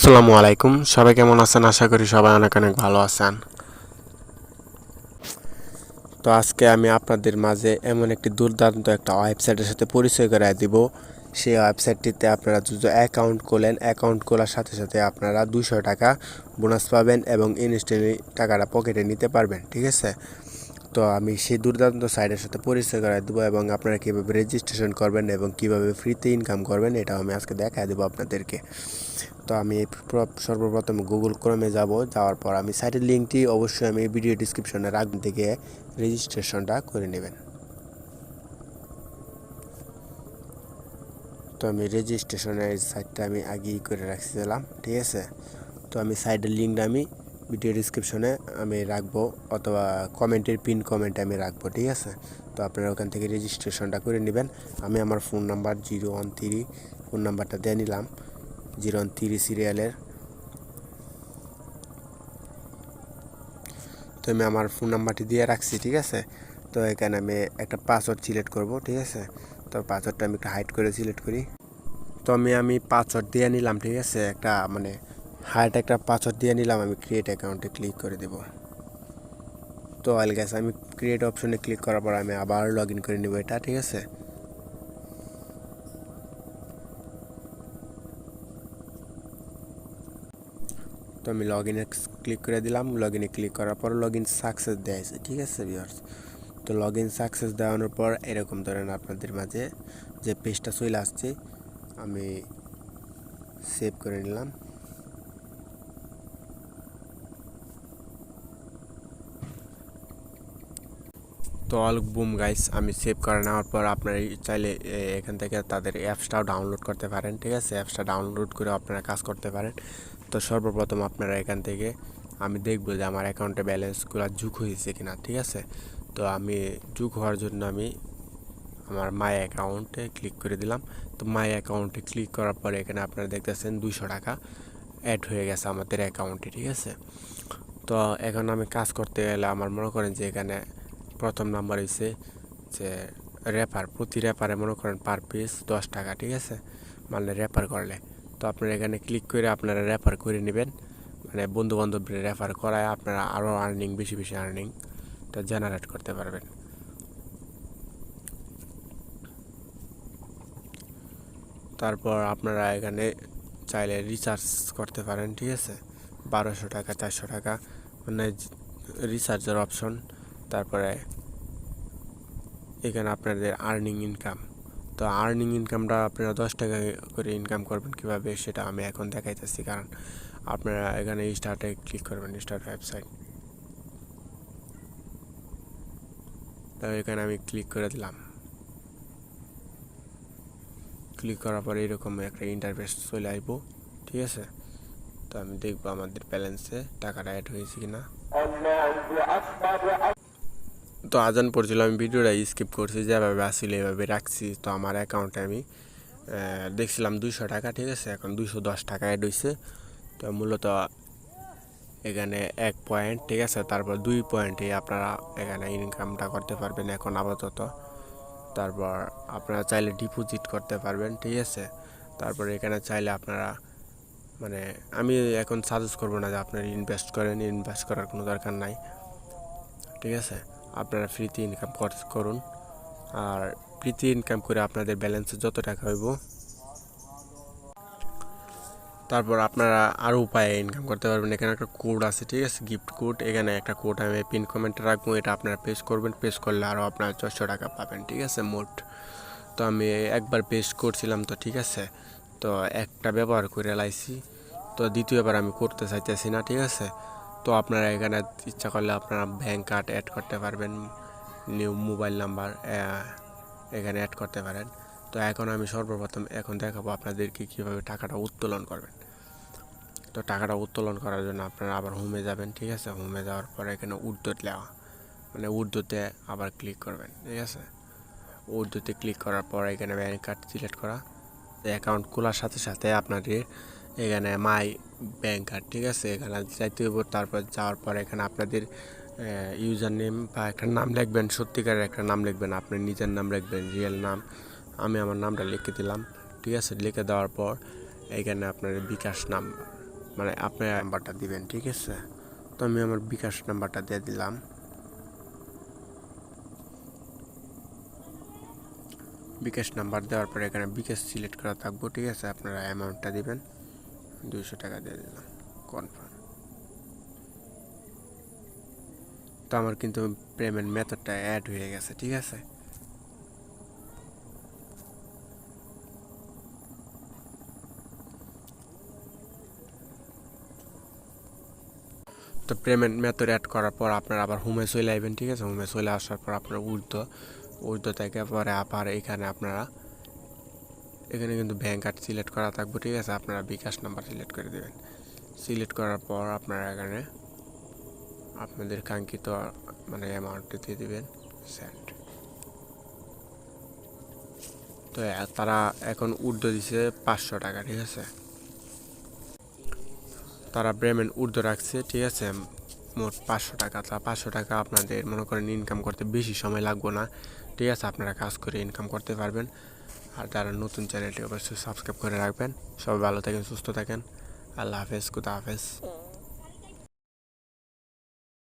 আসসালামু আলাইকুম, সবাই কেমন আছেন? আশা করি সবাই অনেক অনেক ভালো আছেন। তো আজকে আমি আপনাদের মাঝে এমন একটি দুর্দান্ত একটা ওয়েবসাইটের সাথে পরিচয় করায় দিব। সেই ওয়েবসাইটটিতে আপনারা যদি অ্যাকাউন্ট খোলেন, অ্যাকাউন্ট খোলার সাথে সাথে আপনারা 200 টাকা বোনাস পাবেন এবং ইনস্ট্যান্টলি টাকাটা পকেটে নিতে পারবেন, ঠিক আছে? তো আমি সেই দুর্দান্ত সাইটের সাথে পরিচয় করায় দেবো এবং আপনারা কীভাবে রেজিস্ট্রেশন করবেন এবং কীভাবে ফ্রিতে ইনকাম করবেন এটাও আমি আজকে দেখায় দেবো আপনাদেরকে। তো আমি সর্বপ্রথম গুগল ক্রোমে যাব, যাওয়ার পর আমি সাইটের লিঙ্কটি অবশ্যই আমি ভিডিও ডিসক্রিপশনে রাখব, থেকে রেজিস্ট্রেশনটা করে নেবেন। তো আমি রেজিস্ট্রেশনের সাইটটা আমি আগেই করে রাখছিলাম, ঠিক আছে? তো আমি সাইটের লিঙ্কটা আমি ভিডিও ডিসক্রিপশনে আমি রাখবো, অথবা কমেন্টের পিন কমেন্টে আমি রাখবো, ঠিক আছে? তো আপনারা ওখান থেকে রেজিস্ট্রেশনটা করে নেবেন। আমি আমার ফোন নাম্বার 013 ফোন নাম্বারটা দিয়ে নিলাম, 013 সিরিয়ালের। তো আমি আমার ফোন নাম্বারটি দিয়ে রাখছি, ঠিক আছে? তো এখানে আমি একটা পাসওয়ার্ড সিলেক্ট করব, ঠিক আছে? তো পাসওয়ার্ডটা আমি একটু হাইড করে সিলেক্ট করি। তো আমি পাসওয়ার্ড দিয়ে নিলাম, ঠিক আছে? একটা হাইড একটা পাসওয়ার্ড দিয়ে নিলাম। আমি ক্রিয়েট অ্যাকাউন্টে ক্লিক করে দেব। তো অয়েল গ্যাস আমি ক্রিয়েট অপশনে ক্লিক করার পর আমি আবার লগ ইন করে নেব এটা, ঠিক আছে? তো আমি লগ ইনে ক্লিক করে দিলাম। লগ ইনে ক্লিক করার পর লগ ইন সাকসেস দেয়াছে, ঠিক আছে ভিউয়ার্স? তো লগ ইন সাকসেস দেওয়ানোর পর এরকম ধরেন আপনাদের মাঝে যে পেজটা চলে আসছে, আমি সেভ করে নিলাম। তো অল বুম গাইস, আমি সেভ করে নেওয়ার পর আপনারা চাইলে এখান থেকে তাদের অ্যাপসটাও ডাউনলোড করতে পারেন, ঠিক আছে? অ্যাপসটা ডাউনলোড করে আপনারা কাজ করতে পারেন। তো সর্বপ্রথম আপনারা এখান থেকে আমি দেখবো যে আমার অ্যাকাউন্টে ব্যালেন্সগুলো যোগ হয়েছে কিনা, ঠিক আছে? তো আমি যোগ হওয়ার জন্য আমি আমার মাই অ্যাকাউন্টে ক্লিক করে দিলাম। তো মাই অ্যাকাউন্টে ক্লিক করার পরে এখানে আপনারা দেখতেছেন 200 টাকা অ্যাড হয়ে গেছে আমাদের অ্যাকাউন্টে, ঠিক আছে? তো এখন আমি কাজ করতে গেলে আমার মনে করেন যে এখানে প্রথম নাম্বার হয়েছে যে রেফার, প্রতি রেফারে মনে করেন পার পিস 10 টাকা, ঠিক আছে? মানে রেফার করলে তো আপনারা এখানে ক্লিক করে আপনারা রেফার করে নেবেন, মানে বন্ধু বান্ধব রেফার করায় আপনারা আরও আর্নিং, বেশি বেশি আর্নিংটা জেনারেট করতে পারবেন। তারপর আপনারা এখানে চাইলে রিচার্জ করতে পারেন, ঠিক আছে? 1200 টাকা, 400 টাকা মানে রিচার্জের অপশন। তারপরে এখানে আপনাদের আর্নিং ইনকাম। তো আর্নিং ইনকামটা আপনারা 10 টাকা করে ইনকাম করবেন কীভাবে সেটা আমি এখন দেখাইতেছি। কারণ আপনারা এখানে স্টার্টে ক্লিক করবেন, স্টার্ট ওয়েবসাইট। তো এখানে আমি ক্লিক করে দিলাম। ক্লিক করার পরে এরকম একটা ইন্টারফেস চলে আসবো, ঠিক আছে? তো আমি দেখবো আমাদের ব্যালেন্সে টাকাটা অ্যাড হয়েছে কিনা। তো আজান পড়ছিল, আমি ভিডিওটা স্কিপ করছি, যেভাবে আসলে এভাবে রাখছি। তো আমার অ্যাকাউন্টে আমি দেখছিলাম 200 টাকা, ঠিক আছে? এখন 210 টাকা অ্যাড হয়েছে। তো মূলত এখানে 1 পয়েন্ট, ঠিক আছে? তারপর 2 পয়েন্টে আপনারা এখানে ইনকামটা করতে পারবেন এখন আপাতত। তারপর আপনারা চাইলে ডিপোজিট করতে পারবেন, ঠিক আছে? তারপর এখানে চাইলে আপনারা আমি এখন সাজেস্ট করবো না যে আপনারা ইনভেস্ট করেন, ইনভেস্ট করার কোনো দরকার নাই, ঠিক আছে? আপনারা ফ্রিতে ইনকাম করুন। আর ফ্রিতে ইনকাম করে আপনাদের ব্যালেন্সে যত টাকা হইব, তারপর আপনারা আরও উপায়ে ইনকাম করতে পারবেন। এখানে একটা কোড আছে, ঠিক আছে? Gift code. এখানে একটা কোড আমি পিন কমেন্টে রাখবো, এটা আপনারা পেস্ট করবেন। পেস্ট করলে আরও আপনারা 400 টাকা পাবেন, ঠিক আছে? মোট। তো আমি একবার পেস্ট করছিলাম, তো ঠিক আছে? তো একটা ব্যবহার করে লাইছি, তো দ্বিতীয়বার আমি করতে চাইতেছি না, ঠিক আছে? তো আপনারা এখানে ইচ্ছা করলে আপনারা ব্যাঙ্ক কার্ড অ্যাড করতে পারবেন, নিউ মোবাইল নাম্বার এখানে অ্যাড করতে পারেন। তো এখন আমি সর্বপ্রথম এখন দেখাবো আপনাদেরকে কীভাবে টাকাটা উত্তোলন করবেন। তো টাকাটা উত্তোলন করার জন্য আপনারা আবার হোমে যাবেন, ঠিক আছে? হোমে যাওয়ার পরে এখানে উর্দুতে লেওয়া, উর্দুতে আবার ক্লিক করবেন, ঠিক আছে? উর্দুতে ক্লিক করার পর এখানে ব্যাঙ্ক কার্ড সিলেক্ট করা। অ্যাকাউন্ট খোলার সাথে সাথে আপনাদের এখানে মাই ব্যাঙ্ক কার্ড, ঠিক আছে? এখানে যাইতে হইব। তারপর যাওয়ার পর এখানে আপনাদের ইউজার নেম বা একটা নাম লিখবেন, সত্যিকারের একটা নাম লিখবেন, আপনার নিজের নাম লিখবেন, রিয়েল নাম। আমি আমার নামটা লিখে দিলাম, ঠিক আছে? লিখে দেওয়ার পর এখানে আপনার বিকাশ নাম্বার, মানে আপনার নাম্বারটা দিবেন, ঠিক আছে। তো আমি আমার বিকাশ নাম্বারটা দিয়ে দিলাম। বিকাশ নাম্বার দেওয়ার পরে এখানে বিকাশ সিলেক্ট করা থাকবো, ঠিক আছে। আপনারা অ্যামাউন্টটা দিবেন, 200 টাকা দিয়ে দিলাম, কনফার্ম। তো আমার কিন্তু পেমেন্ট মেথডটা অ্যাড হয়ে গেছে, ঠিক আছে। তো পেমেন্ট মেথড অ্যাড করার পর আপনারা আবার হোমে চলে আসবেন, ঠিক আছে। হোমে চলে আসার পর আপনার ঊর্ধ্ব থেকে পরে আবার এখানে আপনারা এখানে কিন্তু ব্যাঙ্ক কার্ড সিলেক্ট করা থাকবে, ঠিক আছে। আপনারা বিকাশ নাম্বার সিলেক্ট করে দেবেন। সিলেক্ট করার পর আপনারা এখানে আপনাদের কাঙ্ক্ষিত মানে অ্যামাউন্টটা দিয়ে দেবেন, সেন্ড। তো তারা এখন ঊর্ধ্ব দিছে 500 টাকা, ঠিক আছে। তারা পেমেন্ট ঊর্ধ্ব রাখছে, ঠিক আছে। মোট 500 টাকা। তা 500 টাকা আপনাদের মনে করেন ইনকাম করতে বেশি সময় লাগবে না, ঠিক আছে। আপনারা কাজ করে ইনকাম করতে পারবেন। আর যারা নতুন চ্যানেলটি অবশ্যই সাবস্ক্রাইব করে রাখবেন। সবাই ভালো থাকেন, সুস্থ থাকেন। আল্লাহ হাফেজ, খুদা হাফেজ।